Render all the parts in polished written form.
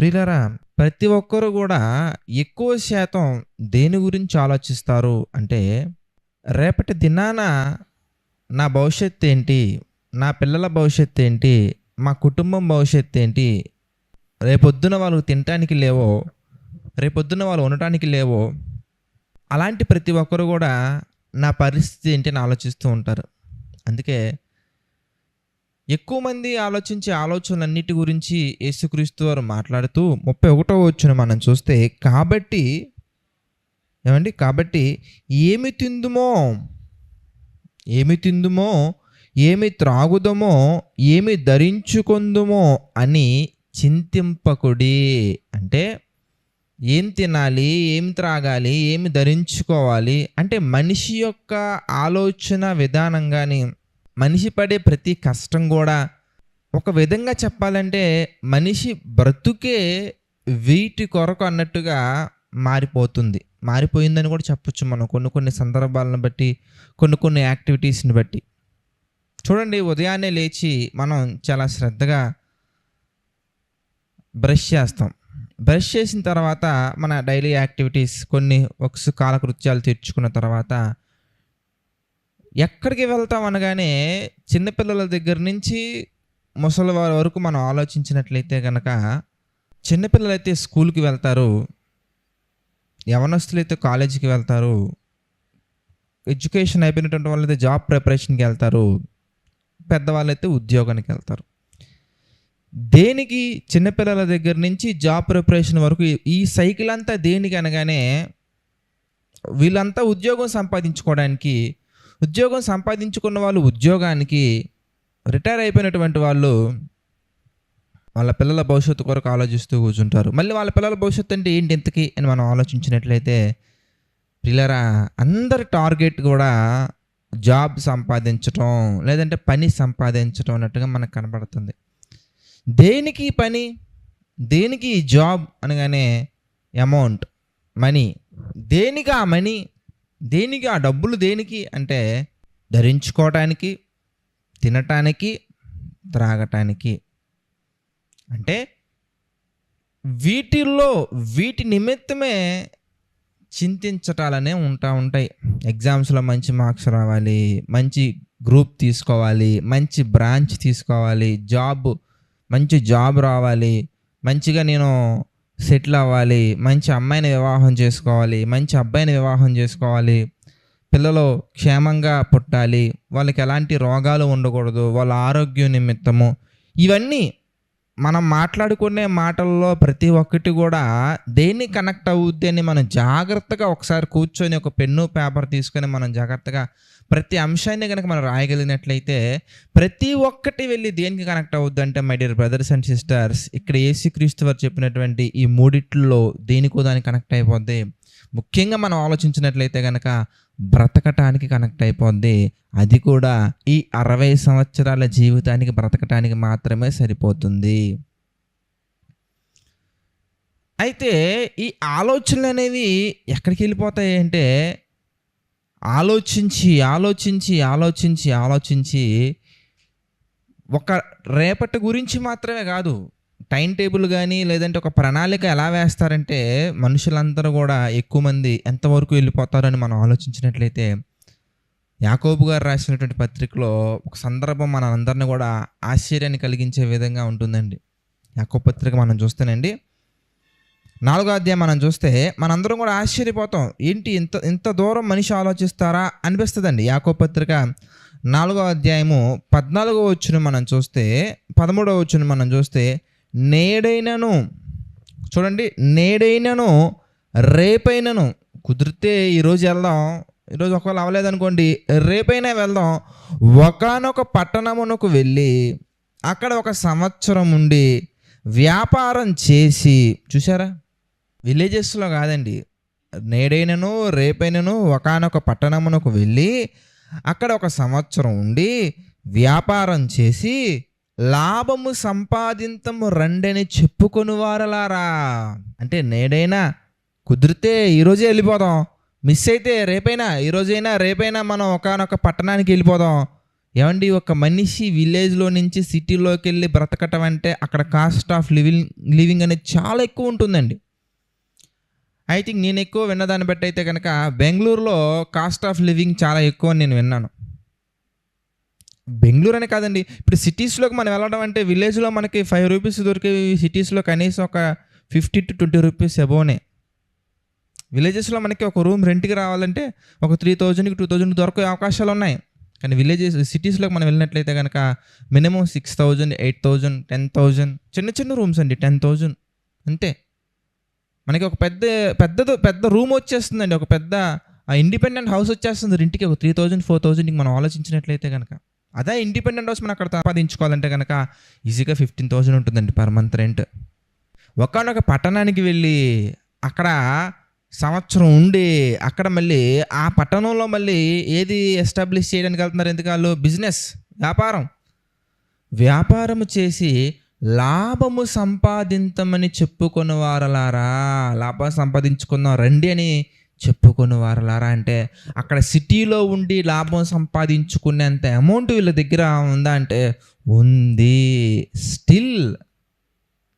ప్రియులారా, ప్రతి ఒక్కరు గూడా ఎక్కువ శాతం దేని గురించి ఆలోచిస్తారు అంటే, రేపటి దినాన నా భవిష్యత్తేంటి? నా పిల్లల భవిష్యత్తేంటి? మా కుటుంబం భవిష్యత్తేంటి? రేపొద్దున వాళ్ళు తినటానికి లేవో, రేపొద్దున వాళ్ళు ఉండటానికి లేవో, అలాంటి ప్రతి ఒక్కరు గూడా నా పరిస్థితి ఏంటి అని ఆలోచిస్తూ ఉంటారు. అందుకే ఎక్కువ మంది ఆలోచించే ఆలోచనలన్నిటి గురించి యేసుక్రీస్తు వారు మాట్లాడుతూ 31వ వచనం మనం చూస్తే, కాబట్టి ఏమి తిందుమో, ఏమి తిందుమో, ఏమి త్రాగుదమో, ఏమి ధరించుకొందుమో అని చింతింపకుడి. అంటే ఏం తినాలి, ఏం త్రాగాలి, ఏమి ధరించుకోవాలి అంటే మనిషి యొక్క ఆలోచన విధానం గాని, మనిషి పడే ప్రతి కష్టం కూడా ఒక విధంగా చెప్పాలంటే మనిషి బ్రతుకే వీటి కొరకు అన్నట్టుగా మారిపోతుంది. మారిపోయిందని కూడా చెప్పొచ్చు మనం కొన్ని సందర్భాలను బట్టి, కొన్ని యాక్టివిటీస్ని బట్టి. చూడండి, ఉదయాన్నే లేచి మనం చాలా శ్రద్ధగా బ్రష్ చేస్తాం. బ్రష్ చేసిన తర్వాత మన డైలీ యాక్టివిటీస్ కొన్ని కాలకృత్యాలు తీర్చుకున్న తర్వాత ఎక్కడికి వెళ్తాం అనగానే చిన్నపిల్లల దగ్గర నుంచి ముసలి వారి వరకు మనం ఆలోచించినట్లయితే కనుక, చిన్నపిల్లలైతే స్కూల్కి వెళ్తారు, యవనస్తులైతే కాలేజీకి వెళ్తారు, ఎడ్యుకేషన్ అయిపోయినటువంటి వాళ్ళైతే జాబ్ ప్రిపరేషన్కి వెళ్తారు, పెద్దవాళ్ళైతే ఉద్యోగానికి వెళ్తారు. దేనికి? చిన్నపిల్లల దగ్గర నుంచి జాబ్ ప్రిపరేషన్ వరకు ఈ సైకిల్ అంతా దేనికి అనగానే వీళ్ళంతా ఉద్యోగం సంపాదించుకోవడానికి, ఉద్యోగం సంపాదించుకున్న వాళ్ళు ఉద్యోగానికి, రిటైర్ అయిపోయినటువంటి వాళ్ళు వాళ్ళ పిల్లల భవిష్యత్తు కొరకు ఆలోచిస్తూ కూర్చుంటారు. మళ్ళీ వాళ్ళ పిల్లల భవిష్యత్తు అంటే ఏంటి ఇంతకీ అని మనం ఆలోచించినట్లయితే, పిల్లరా అందరి టార్గెట్ కూడా జాబ్ సంపాదించటం, లేదంటే పని సంపాదించటం అన్నట్టుగా మనకు కనబడుతుంది. దేనికి పని, దేనికి జాబ్ అనగానే అమౌంట్, మనీ. దేనికి ఆ మనీ, దేనికి ఆ డబ్బులు, దేనికి అంటే ధరించుకోవటానికి, తినటానికి, త్రాగటానికి. అంటే వీటి నిమిత్తమే చింతించటాలనే ఉంటాయి. ఎగ్జామ్స్లో మంచి మార్క్స్ రావాలి, మంచి గ్రూప్ తీసుకోవాలి, మంచి బ్రాంచ్ తీసుకోవాలి, మంచి జాబ్ రావాలి, మంచిగా నేను సెటిల్ అవ్వాలి, మంచి అమ్మాయిని వివాహం చేసుకోవాలి, మంచి అబ్బాయిని వివాహం చేసుకోవాలి, పిల్లలు క్షేమంగా పుట్టాలి, వాళ్ళకి ఎలాంటి రోగాలు ఉండకూడదు, వాళ్ళ ఆరోగ్యం నిమిత్తము. ఇవన్నీ మనం మాట్లాడుకునే మాటల్లో ప్రతి ఒక్కటి కూడా దేన్ని కనెక్ట్ అవుద్ది అని మనం జాగ్రత్తగా ఒకసారి కూర్చొని ఒక పెన్ను పేపర్ తీసుకొని మనం జాగ్రత్తగా ప్రతి అంశాన్ని కనుక మనం రాయగలిగినట్లయితే ప్రతి ఒక్కటి వెళ్ళి దేనికి కనెక్ట్ అవుద్ది అంటే, my dear brothers and sisters, ఇక్కడ యేసుక్రీస్తు వారు చెప్పినటువంటి ఈ మూడిట్లో దేనికో దానికి కనెక్ట్ అయిపోద్ది. ముఖ్యంగా మనం ఆలోచించినట్లయితే కనుక బ్రతకటానికి కనెక్ట్ అయిపోద్ది. అది కూడా ఈ 60 సంవత్సరాల జీవితానికి బ్రతకటానికి మాత్రమే సరిపోతుంది. అయితే ఈ ఆలోచనలు అనేవి ఎక్కడికి వెళ్ళిపోతాయి అంటే, ఆలోచించి ఒక రేపటి గురించి మాత్రమే కాదు, టైం టేబుల్ కానీ లేదంటే ఒక ప్రణాళిక ఎలా వేస్తారంటే మనుషులందరూ కూడా ఎక్కువ మంది ఎంతవరకు వెళ్ళిపోతారని మనం ఆలోచించినట్లయితే, యాకోబు గారు రాసినటువంటి పత్రికలో ఒక సందర్భం మనందరినీ కూడా ఆశ్చర్యాన్ని కలిగించే విధంగా ఉంటుందండి. యాకోబు పత్రిక మనం చూస్తేనండి, 4వ అధ్యాయం మనం చూస్తే మనందరం కూడా ఆశ్చర్యపోతాం. ఏంటి ఇంత దూరం మనిషి ఆలోచిస్తారా అనిపిస్తుందండి. యాకోబు పత్రిక 4వ అధ్యాయము 14వ వచనం మనం చూస్తే, 13వ వచనం మనం చూస్తే, నేడైనను చూడండి, నేడైనను రేపైనను కుదిరితే ఈరోజు వెళ్దాం, ఈరోజు ఒకవేళ అవ్వలేదనుకోండి రేపైనా వెళ్దాం, ఒకానొక పట్టణమునకు వెళ్ళి అక్కడ 1 సంవత్సరం ఉండి వ్యాపారం చేసి. చూసారా, విలేజెస్లో కాదండి, నేడైనను రేపైనను ఒకానొక పట్టణమునకు వెళ్ళి అక్కడ 1 సంవత్సరం ఉండి వ్యాపారం చేసి లాభము సంపాదింతము రండని చెప్పుకొని వారలారా. అంటే నేడైనా కుదిరితే ఈరోజే వెళ్ళిపోదాం, మిస్ అయితే రేపైనా, ఈరోజైనా రేపైనా మనం ఒకానొక పట్టణానికి వెళ్ళిపోదాం, ఏమండి, ఒక మనిషి విలేజ్లో నుంచి సిటీలోకి వెళ్ళి బ్రతకటం అంటే అక్కడ కాస్ట్ ఆఫ్ లివింగ్ అనేది చాలా ఎక్కువ ఉంటుందండి. ఐ థింక్ నేను ఎక్కువ విన్నదాన్ని బట్టి అయితే కనుక బెంగళూరులో కాస్ట్ ఆఫ్ లివింగ్ చాలా ఎక్కువ అని నేను విన్నాను. బెంగళూరు అనే కాదండి, ఇప్పుడు సిటీస్లోకి మనం వెళ్ళడం అంటే విలేజ్లో మనకి 5 రూపీస్ దొరికే సిటీస్లో కనీసం ఒక 50 to 20 రూపీస్ అబోనే. విలేజెస్లో మనకి ఒక రూమ్ రెంట్కి రావాలంటే ఒక 3000కి 2000 దొరికే అవకాశాలు ఉన్నాయి. కానీ సిటీస్లోకి మనం వెళ్ళినట్లయితే కనుక మినిమం 6000, 8000, 10,000 చిన్న చిన్న రూమ్స్ అండి. 10,000 అంతే. మనకి ఒక పెద్ద రూమ్ వచ్చేస్తుందండి, ఒక పెద్ద ఇండిపెండెంట్ హౌస్ వచ్చేస్తుంది రెంట్కి ఒక 3000, 4000కి మనం ఆలోచించినట్లయితే కనుక. అదే ఇండిపెండెంట్ హౌస్ మనం అక్కడ సంపాదించుకోవాలంటే కనుక ఈజీగా 15,000 ఉంటుందండి పర్ మంత్ రెంట్. ఒకానొక పట్టణానికి వెళ్ళి అక్కడ సంవత్సరం ఉండి అక్కడ మళ్ళీ ఆ పట్టణంలో మళ్ళీ ఏది ఎస్టాబ్లిష్ చేయడానికి వెళ్తున్నారు? ఎందుకు వాళ్ళు? బిజినెస్, వ్యాపారము చేసి లాభము సంపాదించమని చెప్పుకొని వారలారా, లాభం సంపాదించుకుందాం రండి అని చెప్పుకొని వారలారా. అంటే అక్కడ సిటీలో ఉండి లాభం సంపాదించుకునేంత అమౌంట్ వీళ్ళ దగ్గర ఉందా అంటే ఉంది. Still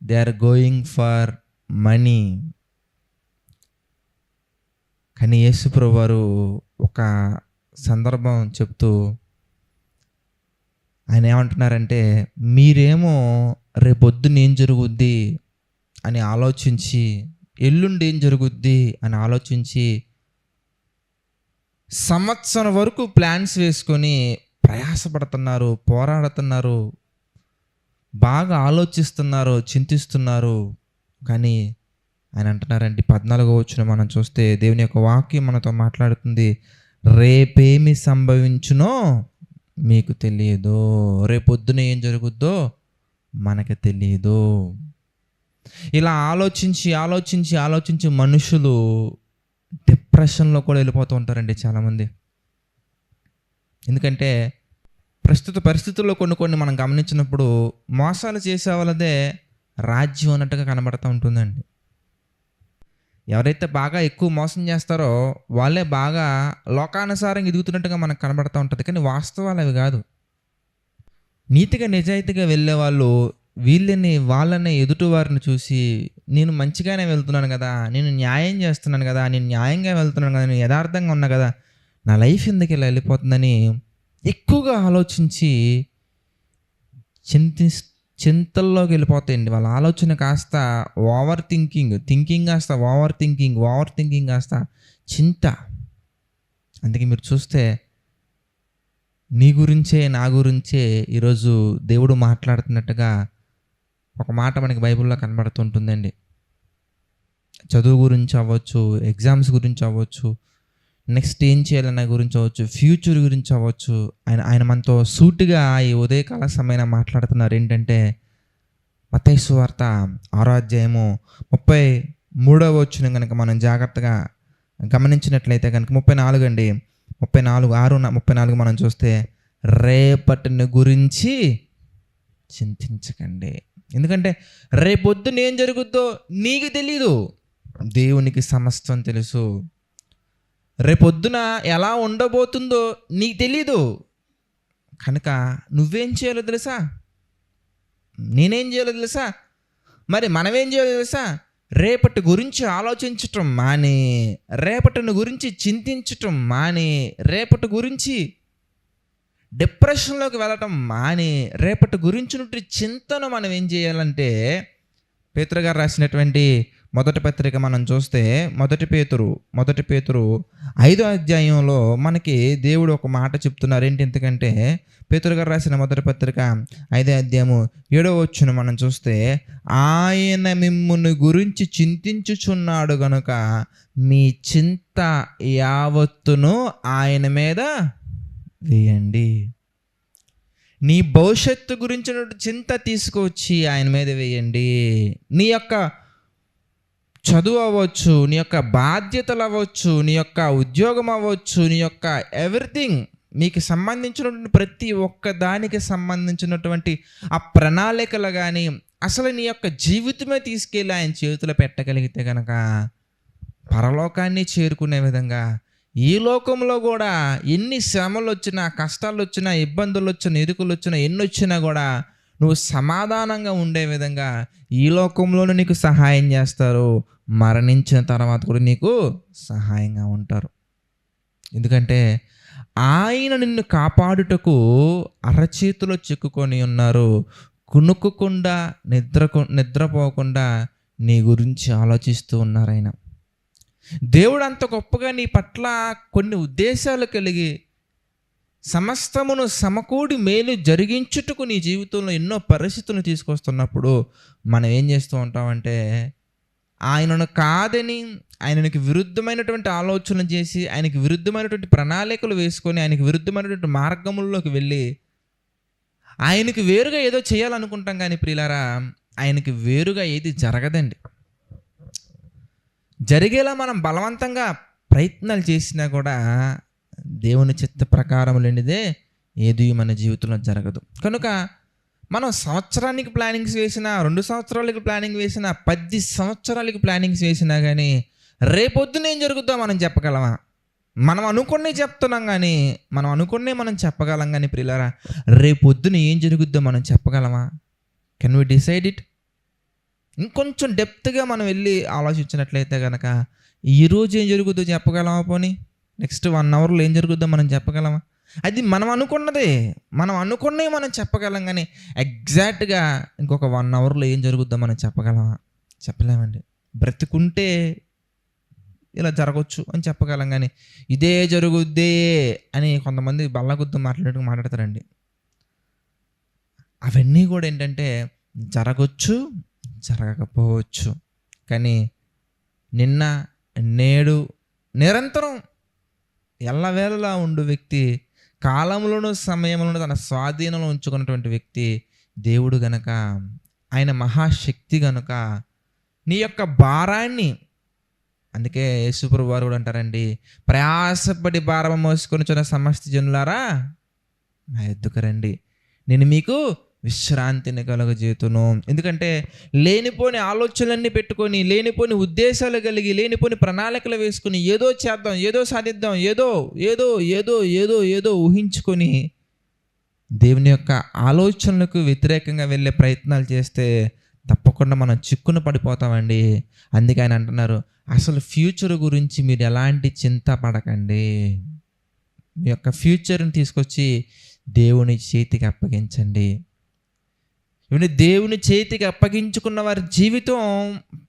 they are going for money. కానీ యేసు ప్రభువు వారు ఒక సందర్భం చెప్తూ ఆయన ఏమంటున్నారంటే, మీరేమో రేపొద్దున ఏం జరుగుద్ది అని ఆలోచించి, ఎల్లుండి ఏం జరుగుద్ది అని ఆలోచించి సంవత్సరం వరకు ప్లాన్స్ వేసుకొని ప్రయాసపడుతున్నారు, పోరాడుతున్నారు, బాగా ఆలోచిస్తున్నారు, చింతిస్తున్నారు. కానీ ఆయన అంటున్నారండి, 14వ వచనం మనం చూస్తే దేవుని యొక్క వాక్యం మనతో మాట్లాడుతుంది. రేపేమి సంభవించునో మీకు తెలియదు, రేపొద్దున ఏం జరుగుద్దో మనకు తెలియదు. ఇలా ఆలోచించి మనుషులు డిప్రెషన్లో కూడా వెళ్ళిపోతూ ఉంటారండి చాలామంది. ఎందుకంటే ప్రస్తుత పరిస్థితుల్లో కొన్ని మనం గమనించినప్పుడు మోసాలు చేసే వాళ్ళదే రాజ్యం అన్నట్టుగా కనబడుతూ ఉంటుందండి. ఎవరైతే బాగా ఎక్కువ మోసం చేస్తారో వాళ్ళే బాగా లోకానుసారంగా ఎదుగుతున్నట్టుగా మనకు కనబడుతూ ఉంటుంది. కానీ వాస్తవాలు అవి కాదు. నీతిగా నిజాయితీగా వెళ్ళే వాళ్ళు వాళ్ళని ఎదుటి వారిని చూసి, నేను మంచిగానే వెళ్తున్నాను కదా, నేను న్యాయం చేస్తున్నాను కదా, నేను న్యాయంగా వెళ్తున్నాను కదా, నేను యథార్థంగా ఉన్నా కదా, నా లైఫ్ ఎందుకు ఇలా వెళ్ళిపోతుందని ఎక్కువగా ఆలోచించి చింతల్లోకి వెళ్ళిపోతాయండి. వాళ్ళ ఆలోచన కాస్త ఓవర్ థింకింగ్ కాస్త చింత. అందుకే మీరు చూస్తే నీ గురించే నా గురించే ఈరోజు దేవుడు మాట్లాడుతున్నట్టుగా ఒక మాట మనకి బైబిల్లో కనబడుతుంటుందండి. చదువు గురించి అవ్వచ్చు, ఎగ్జామ్స్ గురించి అవ్వచ్చు, నెక్స్ట్ ఏం చేయాలన్న గురించి అవ్వచ్చు, ఫ్యూచర్ గురించి అవ్వచ్చు. ఆయన మనతో సూటిగా ఈ ఉదయకాల సమయంలో మాట్లాడుతున్నారు. ఏంటంటే మత్తయి సువార్త 6వ అధ్యాయము 33వ వచనం కనుక మనం జాగ్రత్తగా గమనించినట్లయితే కనుక 34 అండి, 34 మనం చూస్తే, రేపటిని గురించి చింతించకండి. ఎందుకంటే రేపొద్దున ఏం జరుగుద్దో నీకు తెలీదు, దేవునికి సమస్తం తెలుసు. రేపొద్దున ఎలా ఉండబోతుందో నీకు తెలీదు. కనుక నువ్వేం చేయాలో తెలుసా, నేనేం చేయాలో తెలుసా, మరి మనమేం చేయాలో తెలుసా? రేపటి గురించి ఆలోచించటం మాని, రేపటిని గురించి చింతించటం మాని, రేపటి గురించి డిప్రెషన్లోకి వెళ్ళటం మాని, రేపటి గురించి చింతను మనం ఏం చేయాలంటే, పేతురు గారు రాసినటువంటి మొదటి పత్రిక మనం చూస్తే మొదటి పేతురు 5వ అధ్యాయంలో మనకి దేవుడు ఒక మాట చెప్తున్నారు. ఏంటి? ఎందుకంటే పేతురు గారు రాసిన మొదటి పత్రిక 5వ అధ్యాయము 7వ వచనం మనం చూస్తే, ఆయన మిమ్మును గురించి చింతించుచున్నాడు గనుక మీ చింత యావత్తును ఆయన మీద వేయండి. నీ భవిష్యత్తు గురించిన చింత తీసుకొచ్చి ఆయన మీద వేయండి. నీ యొక్క చదువు అవ్వచ్చు, నీ యొక్క బాధ్యతలు అవ్వచ్చు, నీ యొక్క ఉద్యోగం అవ్వచ్చు, నీ యొక్క ఎవ్రీథింగ్, నీకు సంబంధించినటువంటి ప్రతి ఒక్క దానికి సంబంధించినటువంటి ఆ ప్రణాళికలు కానీ అసలు నీ యొక్క జీవితమే తీసుకెళ్ళి ఆయన చేతిలో పెట్టగలిగితే కనుక పరలోకాన్ని చేరుకునే విధంగా ఈ లోకంలో కూడా ఎన్ని శ్రమలు వచ్చినా, కష్టాలు వచ్చినా, ఇబ్బందులు వచ్చినా, ఇరుకులు వచ్చినా, ఎన్ని వచ్చినా కూడా నువ్వు సమాధానంగా ఉండే విధంగా ఈ లోకంలోనూ నీకు సహాయం చేస్తారు, మరణించిన తర్వాత కూడా నీకు సహాయంగా ఉంటారు. ఎందుకంటే ఆయన నిన్ను కాపాడుటకు అరచేతిలో చిక్కుకొని ఉన్నారు. కునుకుకుండా నిద్రపోకుండా నీ గురించి ఆలోచిస్తూ ఉన్నారు ఆయన. దేవుడు అంత గొప్పగా నీ పట్ల కొన్ని ఉద్దేశాలు కలిగి సమస్తమును సమకూడి మేలు జరిగించుటకు నీ జీవితంలో ఎన్నో పరిస్థితులను తీసుకొస్తున్నప్పుడు మనం ఏం చేస్తూ ఉంటామంటే, ఆయనను కాదని, ఆయనకి విరుద్ధమైనటువంటి ఆలోచనలు చేసి, ఆయనకి విరుద్ధమైనటువంటి ప్రణాళికలు వేసుకొని, ఆయనకి విరుద్ధమైనటువంటి మార్గముల్లోకి వెళ్ళి ఆయనకి వేరుగా ఏదో చేయాలనుకుంటాం. కానీ ప్రియులారా, ఆయనకి వేరుగా ఏది జరగదండి. జరిగేలా మనం బలవంతంగా ప్రయత్నాలు చేసినా కూడా దేవుని చిత్త ప్రకారం లేనిదే ఏది మన జీవితంలో జరగదు. కనుక మనం సంవత్సరానికి ప్లానింగ్స్ వేసినా, 2 సంవత్సరాలకి ప్లానింగ్ వేసినా, 10 సంవత్సరాలకి ప్లానింగ్స్ వేసినా కానీ రేపొద్దున ఏం జరుగుద్దో మనం చెప్పగలమా? మనం అనుకునే చెప్తున్నాం కానీ, మనం చెప్పగలం కానీ ప్రియులారా, రేపొద్దున ఏం జరుగుద్దో మనం చెప్పగలమా? Can we decide it? ఇంకొంచెం డెప్త్గా మనం వెళ్ళి ఆలోచించినట్లయితే కనుక ఈరోజు ఏం జరుగుద్దో చెప్పగలమా? పోనీ నెక్స్ట్ 1 అవర్లో ఏం జరుగుద్దో మనం చెప్పగలమా? అది మనం అనుకున్నదే, మనం చెప్పగలం కానీ ఎగ్జాక్ట్గా ఇంకొక 1 అవర్లో ఏం జరుగుద్దో మనం చెప్పగలమా? చెప్పలేమండి. బ్రతికుంటే ఇలా జరగవచ్చు అని చెప్పగలం కానీ ఇదే జరుగుద్దే అని కొంతమంది బల్లగుద్దు మాట్లాడతారండి. అవన్నీ కూడా ఏంటంటే జరగచ్చు, జరగకపోవచ్చు. కానీ నిన్న, నేడు, నిరంతరం ఎల్లవేళలా ఉండు వ్యక్తి, కాలంలోనూ సమయంలోనూ తన స్వాధీనంలో ఉంచుకున్నటువంటి వ్యక్తి దేవుడు గనక, ఆయన మహాశక్తి గనుక నీ యొక్క భారాన్ని, అందుకే యేసుప్రభువు వారు కూడా అంటారండి, ప్రయాసపడి భారం మోసుకొనుచున్న సమస్త జనులారా నా యొద్దకు రండి, నేను మీకు విశ్రాంతిని కలుగజేతును. ఎందుకంటే లేనిపోని ఆలోచనలన్నీ పెట్టుకొని, లేనిపోని ఉద్దేశాలు కలిగి, లేనిపోని ప్రణాళికలు వేసుకుని ఏదో చేద్దాం, ఏదో సాధిద్దాం, ఏదో ఊహించుకొని దేవుని యొక్క ఆలోచనలకు వ్యతిరేకంగా వెళ్ళే ప్రయత్నాలు చేస్తే తప్పకుండా మనం చిక్కున పడిపోతామండి. అందుకే ఆయన అంటున్నారు, అసలు ఫ్యూచర్ గురించి మీరు ఎలాంటి చింత పడకండి. మీ యొక్క ఫ్యూచర్ని తీసుకొచ్చి దేవుని చేతికి అప్పగించండి. ఇవన్నీ దేవుని చేతికి అప్పగించుకున్న వారి జీవితం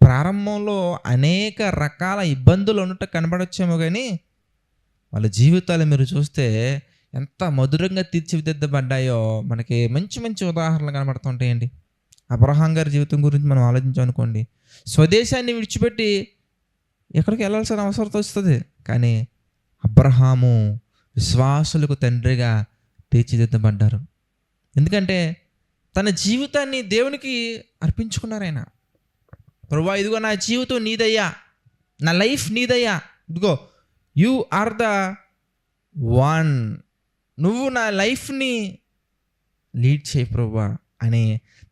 ప్రారంభంలో అనేక రకాల ఇబ్బందులు ఉన్నట్టు కనబడొచ్చేమో, కానీ వాళ్ళ జీవితాలు మీరు చూస్తే ఎంత మధురంగా తీర్చిదిద్దబడ్డాయో మనకి మంచి మంచి ఉదాహరణలు కనబడుతుంటాయండి. అబ్రహాం గారి జీవితం గురించి మనం ఆలోచించామనుకోండి, స్వదేశాన్ని విడిచిపెట్టి ఎక్కడికి వెళ్ళాల్సిన అవసరం వస్తుంది, కానీ అబ్రహాము విశ్వాసులకు తండ్రిగా తీర్చిదిద్దబడ్డారు. ఎందుకంటే తన జీవితాన్ని దేవునికి అర్పించుకున్నారు. ఆయన, ప్రభువా ఇదిగో నా జీవితం నీదయ్యా, నా లైఫ్ నీదయ్యా, ఇదిగో యు ఆర్ ద వన్, నువ్వు నా లైఫ్ని లీడ్ చేయి ప్రభువా అని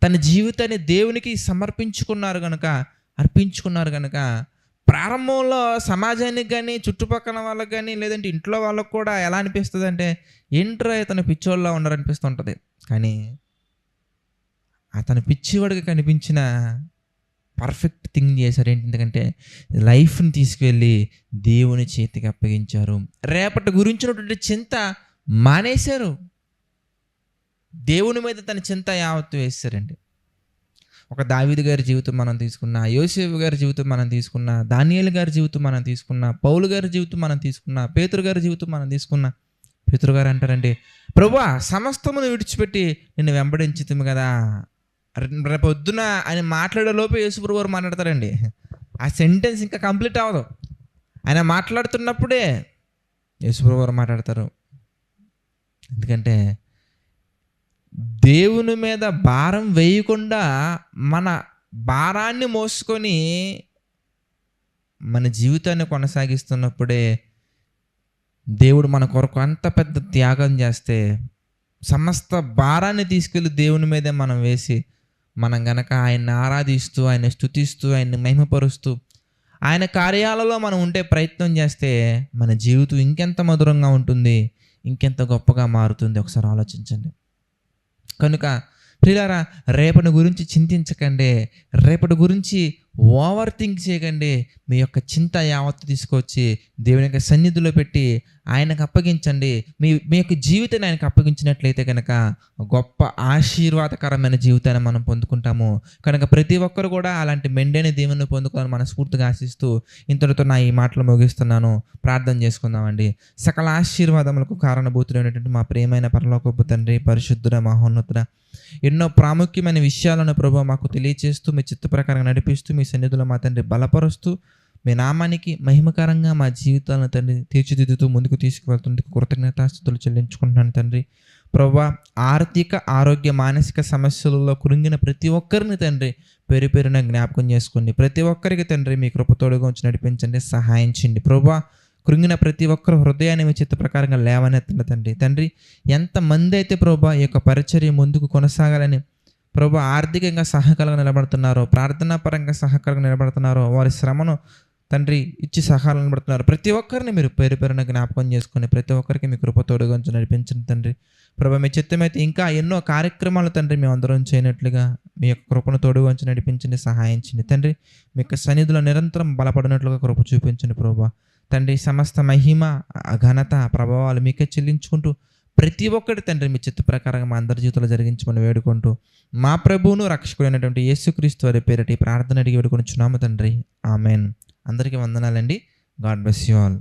తన జీవితాన్ని దేవునికి అర్పించుకున్నారు కనుక ప్రారంభంలో సమాజానికి కానీ, చుట్టుపక్కల వాళ్ళకి కానీ, లేదంటే ఇంట్లో వాళ్ళకు కూడా ఎలా అనిపిస్తుంది అంటే, ఏంట్రా ఇతను పిచ్చోళ్ళ ఉన్నారనిపిస్తుంటుంది. కానీ అతను పిచ్చివాడికి కనిపించిన పర్ఫెక్ట్ థింగ్ చేశారు. ఏంటంటే లైఫ్ని తీసుకువెళ్ళి దేవుని చేతికి అప్పగించారు. రేపటి గురించినటువంటి చింత మానేశారు. దేవుని మీద తన చింత యావత్తు వేశారండి. ఒక దావీదు గారి జీవితం మనం తీసుకున్నా, యోసేపు గారి జీవితం మనం తీసుకున్నా, దానియేలు గారి జీవితం మనం తీసుకున్నా, పౌలు గారి జీవితం మనం తీసుకున్నా, పేతురు గారి జీవితం మనం తీసుకున్నా, పేతురు గారు అంటారండి, ప్రభువా సమస్తమును విడిచిపెట్టి నిన్ను వెంబడించుతుంది కదా. రేపు పొద్దున ఆయన మాట్లాడేలోపే యేసుప్రభువు వారు మాట్లాడతారండి. ఆ సెంటెన్స్ ఇంకా కంప్లీట్ అవ్వదు. ఆయన మాట్లాడుతున్నప్పుడే యేసుప్రభువు వారు మాట్లాడతారు. ఎందుకంటే దేవుని మీద భారం వేయకుండా మన భారాన్ని మోసుకొని మన జీవితాన్ని కొనసాగిస్తున్నప్పుడే దేవుడు మన కొరకు అంత పెద్ద త్యాగం చేస్తే, సమస్త భారాన్ని తీసుకెళ్ళి దేవుని మీదే మనం వేసి, మనం గనక ఆయన్ని ఆరాధిస్తూ, ఆయన్ని స్తుతిస్తూ, ఆయన్ని మహిమపరుస్తూ, ఆయన కార్యాలలో మనం ఉండే ప్రయత్నం చేస్తే మన జీవితం ఇంకెంత మధురంగా ఉంటుంది, ఇంకెంత గొప్పగా మారుతుంది. ఒకసారి ఆలోచించండి. కనుక ప్రియులారా, రేపటి గురించి చింతించకండి, రేపటి గురించి ఓవర్ థింక్ చేయకండి. మీ యొక్క చింత యావత్తు తీసుకొచ్చి దేవుని యొక్క సన్నిధిలో పెట్టి ఆయనకు అప్పగించండి. మీ యొక్క జీవితాన్ని ఆయనకు అప్పగించినట్లయితే కనుక గొప్ప ఆశీర్వాదకరమైన జీవితాన్ని మనం పొందుకుంటాము. కనుక ప్రతి ఒక్కరు కూడా అలాంటి మెండైన దీవెనను పొందుకోవాలని మనస్ఫూర్తిగా ఆశిస్తూ ఇంతటితో నా ఈ మాటలు ముగిస్తున్నాను. ప్రార్థన చేసుకుందామండి. సకల ఆశీర్వాదములకు కారణభూతులైనటువంటి మా ప్రియమైన పరలోకపు తండ్రి, పరిశుద్ధుడ, మహోన్నతుడ, ఎన్నో ప్రాముఖ్యమైన విషయాలను ప్రభువా మాకు తెలియచేస్తూ మీ చిత్త ప్రకారంగా నడిపిస్తూ మీ సన్నిధిలో మా తండ్రి బలపరుస్తూ మీ నామానికి మహిమకరంగా మా జీవితాలను తండ్రి తీర్చిదిద్దుతూ ముందుకు తీసుకువెళ్తుందుకు కృతజ్ఞతాస్తుతులు చెల్లించుకుంటున్నాను తండ్రి. ప్రభువా, ఆర్థిక, ఆరోగ్య, మానసిక సమస్యలలో కృంగిన ప్రతి ఒక్కరిని తండ్రి పేరు పేరున జ్ఞాపకం చేసుకోండి. ప్రతి ఒక్కరికి తండ్రి మీ కృపతోడుగా ఉంచి నడిపించండి, సహాయించండి. ప్రభువా, కృంగిన ప్రతి ఒక్కరు హృదయాన్ని మీ చిత్త ప్రకారంగా లేవనెత్తండి తండ్రి. ఎంతమంది అయితే ప్రభువా ఈ యొక్క పరిచర్య ముందుకు కొనసాగాలని ప్రభువా ఆర్థికంగా సహకారంగా నిలబడుతున్నారో, ప్రార్థనా పరంగా సహకారంగా నిలబడుతున్నారో, వారి శ్రమను తండ్రి ఇచ్చి సహాయం నిలబడుతున్నారు. ప్రతి ఒక్కరిని మీరు పేరు పేరున జ్ఞాపకం చేసుకుని ప్రతి ఒక్కరికి మీ కృపతోడుగా ఉంచి నడిపించండి తండ్రి. ప్రభువా, మీ చిత్తమైతే ఇంకా ఎన్నో కార్యక్రమాలు తండ్రి మేము అందరం చేయనట్లుగా మీ యొక్క కృపను తోడుగా ఉంచి నడిపించండి, సహాయించండి తండ్రి. మీ యొక్క సన్నిధిలో నిరంతరం బలపడినట్లుగా కృప చూపించండి ప్రభువా తండ్రి. సమస్త మహిమ, ఘనత, ప్రభావాలు మీకే చెల్లించుకుంటూ ప్రతి ఒక్కటి తండ్రి మీ చిత్త ప్రకారంగా మా అందరి జీవితంలో జరిగించమని వేడుకుంటూ మా ప్రభువును రక్షకుడైనటువంటి యేసుక్రీస్తు వారి పేరిట ఈ ప్రార్థన అడిగి వేడుకొనిచున్నాము తండ్రి. ఆమెన్. అందరికీ వందనాలండి. God bless you all.